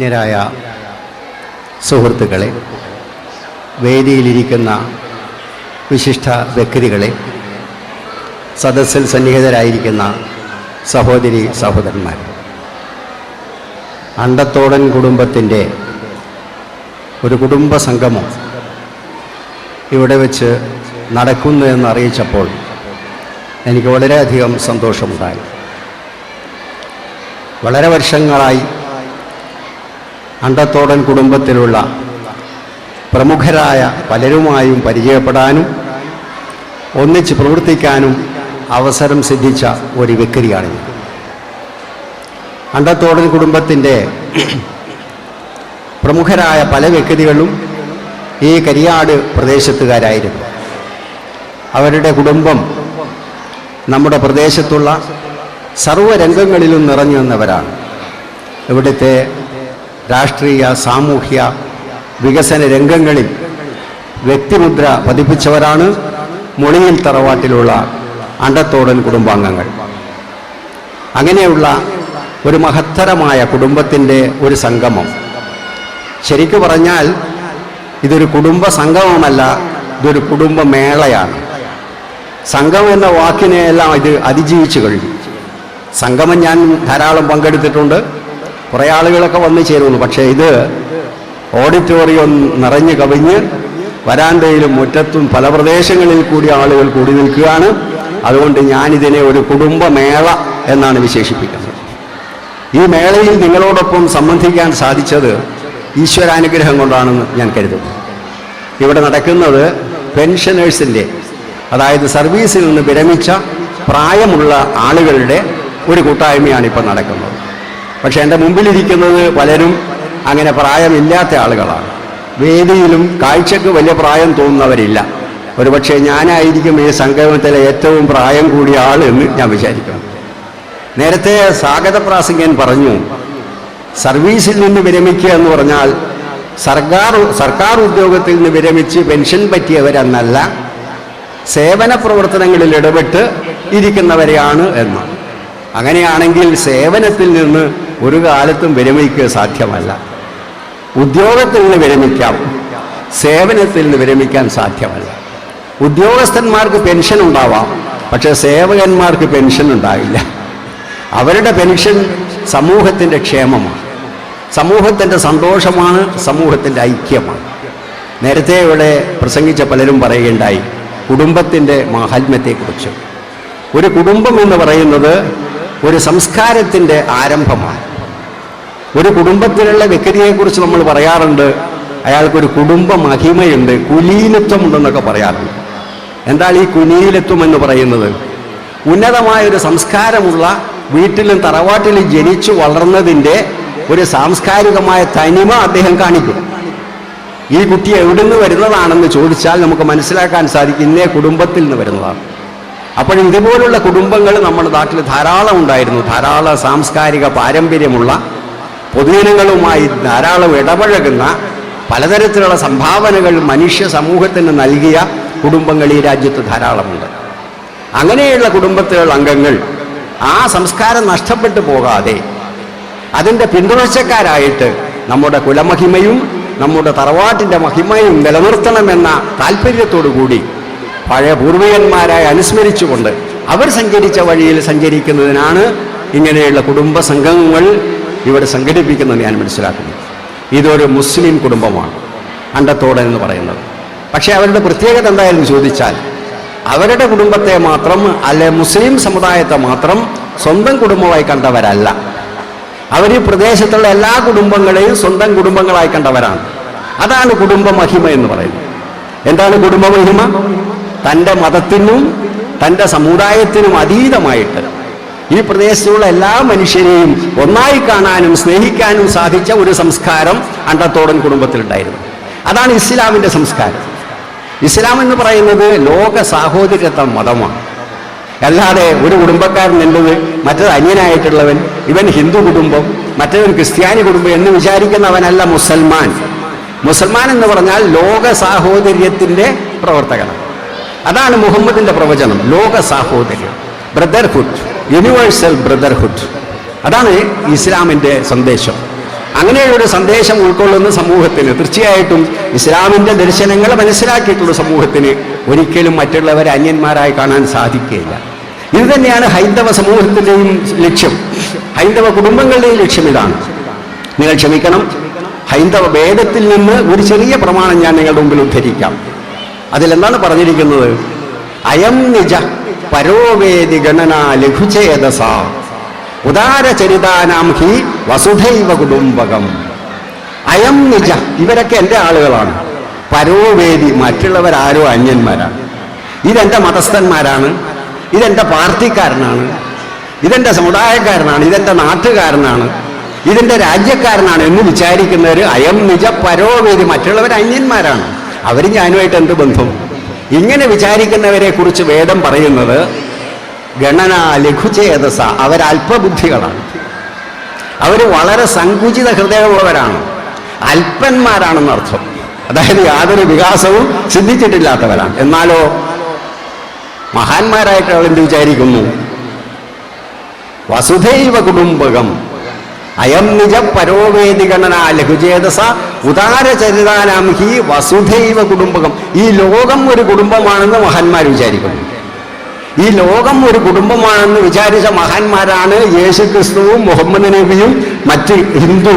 ബഹുമാന്യരായ സുഹൃത്തുക്കളെ, വേദിയിലിരിക്കുന്ന വിശിഷ്ട വ്യക്തികളെ, സദസ്സിൽ സന്നിഹിതരായിരിക്കുന്ന സഹോദരി സഹോദരന്മാർ, അണ്ടത്തോടൻ കുടുംബത്തിൻ്റെ ഒരു കുടുംബ സംഗമം ഇവിടെ വെച്ച് നടക്കുന്നു എന്നറിയിച്ചപ്പോൾ എനിക്ക് വളരെയധികം സന്തോഷമുണ്ടായി. വളരെ വർഷങ്ങളായി അണ്ടത്തോടൻ കുടുംബത്തിലുള്ള പ്രമുഖരായ പലരുമായും പരിചയപ്പെടാനും ഒന്നിച്ച് പ്രവർത്തിക്കാനും അവസരം സിദ്ധിച്ച ഒരു വ്യക്തിയാണ്. അണ്ടത്തോടൻ കുടുംബത്തിൻ്റെ പ്രമുഖരായ പല വ്യക്തികളും ഈ കരിയാട് പ്രദേശത്തുകാരായിരുന്നു. അവരുടെ കുടുംബം നമ്മുടെ പ്രദേശത്തുള്ള സർവ്വരംഗങ്ങളിലും നിറഞ്ഞു നിന്നവരാണ്. ഇവിടുത്തെ രാഷ്ട്രീയ, സാമൂഹ്യ വികസന രംഗങ്ങളിൽ വ്യക്തിമുദ്ര പതിപ്പിച്ചവരാണ് മുളിയിൽ തറവാട്ടിലുള്ള അണ്ടത്തോടൻ കുടുംബാംഗങ്ങൾ. അങ്ങനെയുള്ള ഒരു മഹത്തരമായ കുടുംബത്തിൻ്റെ ഒരു സംഗമം, ശരിക്കു പറഞ്ഞാൽ ഇതൊരു കുടുംബ സംഗമമല്ല, ഇതൊരു കുടുംബമേളയാണ്. സംഗമം എന്ന വാക്കിനെയെല്ലാം ഇത് അതിജീവിച്ചു കഴിഞ്ഞു. സംഗമം ഞാൻ ധാരാളം പങ്കെടുത്തിട്ടുണ്ട്, കുറേ ആളുകളൊക്കെ വന്നു ചേരുന്നു. പക്ഷേ ഇത് ഓഡിറ്റോറിയം നിറഞ്ഞു കവിഞ്ഞ് വരാന്തയിലും മുറ്റത്തും പല പ്രദേശങ്ങളിൽ കൂടി ആളുകൾ കൂടി നിൽക്കുകയാണ്. അതുകൊണ്ട് ഞാനിതിനെ ഒരു കുടുംബമേള എന്നാണ് വിശേഷിപ്പിക്കുന്നത്. ഈ മേളയിൽ നിങ്ങളോടൊപ്പം സംബന്ധിക്കാൻ സാധിച്ചത് ഈശ്വരാനുഗ്രഹം കൊണ്ടാണെന്ന് ഞാൻ കരുതുന്നു. ഇവിടെ നടക്കുന്നത് പെൻഷനേഴ്സിൻ്റെ, അതായത് സർവീസിൽ നിന്ന് വിരമിച്ച പ്രായമുള്ള ആളുകളുടെ ഒരു കൂട്ടായ്മയാണ് ഇപ്പോൾ നടക്കുന്നത്. പക്ഷേ എൻ്റെ മുമ്പിലിരിക്കുന്നത് പലരും അങ്ങനെ പ്രായമില്ലാത്ത ആളുകളാണ്. വേദിയിലും കാഴ്ചക്ക് വലിയ പ്രായം തോന്നുന്നവരില്ല. ഒരുപക്ഷെ ഞാനായിരിക്കും ഈ സംഗമത്തിലെ ഏറ്റവും പ്രായം കൂടിയ ആൾ എന്ന് ഞാൻ വിചാരിക്കുന്നു. നേരത്തെ സ്വാഗത പ്രാസംഗികൻ പറഞ്ഞു, സർവീസിൽ നിന്ന് വിരമിക്കുക എന്ന് പറഞ്ഞാൽ സർക്കാർ ഉദ്യോഗത്തിൽ നിന്ന് വിരമിച്ച് പെൻഷൻ പറ്റിയവരെന്നല്ല, സേവന പ്രവർത്തനങ്ങളിൽ ഇടപെട്ട് ഇരിക്കുന്നവരെയാണ് എന്ന്. അങ്ങനെയാണെങ്കിൽ സേവനത്തിൽ നിന്ന് ഒരു കാലത്തും വിരമിക്കുക സാധ്യമല്ല. ഉദ്യോഗത്തിൽ നിന്ന് വിരമിക്കാം, സേവനത്തിൽ നിന്ന് വിരമിക്കാൻ സാധ്യമല്ല. ഉദ്യോഗസ്ഥന്മാർക്ക് പെൻഷൻ ഉണ്ടാവാം, പക്ഷേ സേവകന്മാർക്ക് പെൻഷൻ ഉണ്ടാവില്ല. അവരുടെ പെൻഷൻ സമൂഹത്തിൻ്റെ ക്ഷേമമാണ്, സമൂഹത്തിൻ്റെ സന്തോഷമാണ്, സമൂഹത്തിൻ്റെ ഐക്യമാണ്. നേരത്തെ ഇവിടെ പ്രസംഗിച്ച പലരും പറയുകയുണ്ടായി കുടുംബത്തിൻ്റെ മാഹാത്മ്യത്തെക്കുറിച്ച്. ഒരു കുടുംബം എന്ന് പറയുന്നത് ഒരു സംസ്കാരത്തിൻ്റെ ആരംഭമാണ്. ഒരു കുടുംബത്തിലുള്ള വ്യക്തിയെക്കുറിച്ച് നമ്മൾ പറയാറുണ്ട്, അയാൾക്കൊരു കുടുംബ മഹിമയുണ്ട്, കുലീനത്വമുണ്ടെന്നൊക്കെ പറയാറുണ്ട്. എന്താണ് ഈ കുലീനത്വം എന്ന് പറയുന്നത്? ഉന്നതമായൊരു സംസ്കാരമുള്ള വീട്ടിലും തറവാട്ടിലും ജനിച്ചു വളർന്നതിൻ്റെ ഒരു സാംസ്കാരികമായ തനിമ അദ്ദേഹം കാണിക്കും. ഈ കുട്ടി എവിടുന്ന് വരുന്നതാണെന്ന് ചോദിച്ചാൽ നമുക്ക് മനസ്സിലാക്കാൻ സാധിക്കും, ഇന്നേ കുടുംബത്തിൽ നിന്ന് വരുന്നതാണ്. അപ്പോൾ ഇതുപോലുള്ള കുടുംബങ്ങൾ നമ്മുടെ നാട്ടിൽ ധാരാളം ഉണ്ടായിരുന്നു. ധാരാളം സാംസ്കാരിക പാരമ്പര്യമുള്ള, പൊതുജനങ്ങളുമായി ധാരാളം ഇടപഴകുന്ന, പലതരത്തിലുള്ള സംഭാവനകൾ മനുഷ്യ സമൂഹത്തിന് നൽകിയ കുടുംബങ്ങൾ ഈ രാജ്യത്ത് ധാരാളമുണ്ട്. അങ്ങനെയുള്ള കുടുംബത്തിലുള്ള അംഗങ്ങൾ ആ സംസ്കാരം നഷ്ടപ്പെട്ടു പോകാതെ അതിൻ്റെ പിന്തുടർച്ചക്കാരായിട്ട് നമ്മുടെ കുലമഹിമയും നമ്മുടെ തറവാട്ടിൻ്റെ മഹിമയും നിലനിർത്തണമെന്ന താല്പര്യത്തോടു കൂടി പഴയ പൂർവികന്മാരായി അനുസ്മരിച്ചുകൊണ്ട് അവർ സഞ്ചരിച്ച വഴിയിൽ സഞ്ചരിക്കുന്നതിനാണ് ഇങ്ങനെയുള്ള കുടുംബ സംഘങ്ങൾ ഇവിടെ സംഘടിപ്പിക്കുന്നത് ഞാൻ മനസ്സിലാക്കുന്നു. ഇതൊരു മുസ്ലിം കുടുംബമാണ് അണ്ടത്തോടൻ എന്ന് പറയുന്നത്. പക്ഷേ അവരുടെ പ്രത്യേകത എന്തായാലും ചോദിച്ചാൽ, അവരുടെ കുടുംബത്തെ മാത്രം, അല്ലെ മുസ്ലിം സമുദായത്തെ മാത്രം സ്വന്തം കുടുംബമായി കണ്ടവരല്ല. അവർ ഈ പ്രദേശത്തുള്ള എല്ലാ കുടുംബങ്ങളെയും സ്വന്തം കുടുംബങ്ങളായി കണ്ടവരാണ്. അതാണ് കുടുംബ മഹിമ എന്ന് പറയുന്നത്. എന്താണ് കുടുംബ മഹിമ? തൻ്റെ മതത്തിനും തൻ്റെ സമുദായത്തിനും അതീതമായിട്ട് ഈ പ്രദേശത്തുള്ള എല്ലാ മനുഷ്യരെയും ഒന്നായി കാണാനും സ്നേഹിക്കാനും സാധിച്ച ഒരു സംസ്കാരം അണ്ടത്തോടൻ കുടുംബത്തിലുണ്ടായിരുന്നു. അതാണ് ഇസ്ലാമിൻ്റെ സംസ്കാരം. ഇസ്ലാം എന്ന് പറയുന്നത് ലോക സാഹോദര്യത്വ മതമാണ്. അല്ലാതെ ഒരു കുടുംബക്കാരൻ എന്നത് മറ്റത് അന്യനായിട്ടുള്ളവൻ, ഇവൻ ഹിന്ദു കുടുംബം, മറ്റവൻ ക്രിസ്ത്യാനി കുടുംബം എന്ന് വിചാരിക്കുന്നവനല്ല മുസൽമാൻ. മുസൽമാൻ എന്ന് പറഞ്ഞാൽ ലോക സാഹോദര്യത്തിൻ്റെ പ്രവർത്തകനാണ്. അതാണ് മുഹമ്മദിൻ്റെ പ്രവചനം, ലോക സാഹോദര്യം, ബ്രദർഹുഡ്, യൂണിവേഴ്സൽ ബ്രദർഹുഡ്. അതാണ് ഇസ്ലാമിൻ്റെ സന്ദേശം. അങ്ങനെയൊരു സന്ദേശം ഉൾക്കൊള്ളുന്ന സമൂഹത്തിന്, തീർച്ചയായിട്ടും ഇസ്ലാമിൻ്റെ ദർശനങ്ങൾ മനസ്സിലാക്കിയിട്ടുള്ള സമൂഹത്തിന് ഒരിക്കലും മറ്റുള്ളവരെ അന്യന്മാരായി കാണാൻ സാധിക്കുകയില്ല. ഇത് തന്നെയാണ് ഹൈന്ദവ സമൂഹത്തിൻ്റെയും ലക്ഷ്യം, ഹൈന്ദവ കുടുംബങ്ങളുടെയും ലക്ഷ്യം ഇതാണ്. നിങ്ങൾ ക്ഷമിക്കണം, ഹൈന്ദവ വേദത്തിൽ നിന്ന് ഒരു ചെറിയ പ്രമാണം ഞാൻ നിങ്ങളുടെ മുമ്പിൽ ഉദ്ധരിക്കാം. അതിലെന്താണ് പറഞ്ഞിരിക്കുന്നത്? അയം നിജ പരോവേദി ഗണന ലഘുചേതസ ഉദാരചരിതാനാം ഹി വസുധൈവ കുടുംബകം. അയം നിജ, ഇവരൊക്കെ എൻ്റെ ആളുകളാണ്. പരോവേദി, മറ്റുള്ളവരാരോ അന്യന്മാരാണ്. ഇതെൻ്റെ മതസ്ഥന്മാരാണ്, ഇതെൻ്റെ പാർട്ടിക്കാരനാണ്, ഇതെൻ്റെ സമുദായക്കാരനാണ്, ഇതെൻ്റെ നാട്ടുകാരനാണ്, ഇതിൻ്റെ രാജ്യക്കാരനാണ് എന്ന് വിചാരിക്കുന്നവർ അയം നിജ പരോവേദി, മറ്റുള്ളവർ അന്യന്മാരാണ്, അവർ ഞാനുമായിട്ട് എന്ത് ബന്ധം? ഇങ്ങനെ വിചാരിക്കുന്നവരെ കുറിച്ച് വേദം പറയുന്നത് ഗണന ലഘുചേതസ, അവരല്പബുദ്ധികളാണ്, അവർ വളരെ സങ്കുചിത ഹൃദയമുള്ളവരാണ്, അല്പന്മാരാണെന്നർത്ഥം. അതായത് യാതൊരു വികാസവും സിദ്ധിച്ചിട്ടില്ലാത്തവരാണ്. എന്നാലോ മഹാന്മാരായിട്ട് അവൾ എന്ത് വിചാരിക്കുന്നു? വസുധൈവ കുടുംബകം അയം നിജ പരോവേദി ഗണന ലഘുചേതസ ഉദാരചരിതാനാം ഹി വസുധൈവ കുടുംബകം. ഈ ലോകം ഒരു കുടുംബമാണെന്ന് മഹാന്മാർ വിചാരിക്കുന്നു. ഈ ലോകം ഒരു കുടുംബമാണെന്ന് വിചാരിച്ച മഹാന്മാരാണ് യേശുക്രിസ്തുവും മുഹമ്മദ് നബിയും മറ്റ് ഹിന്ദു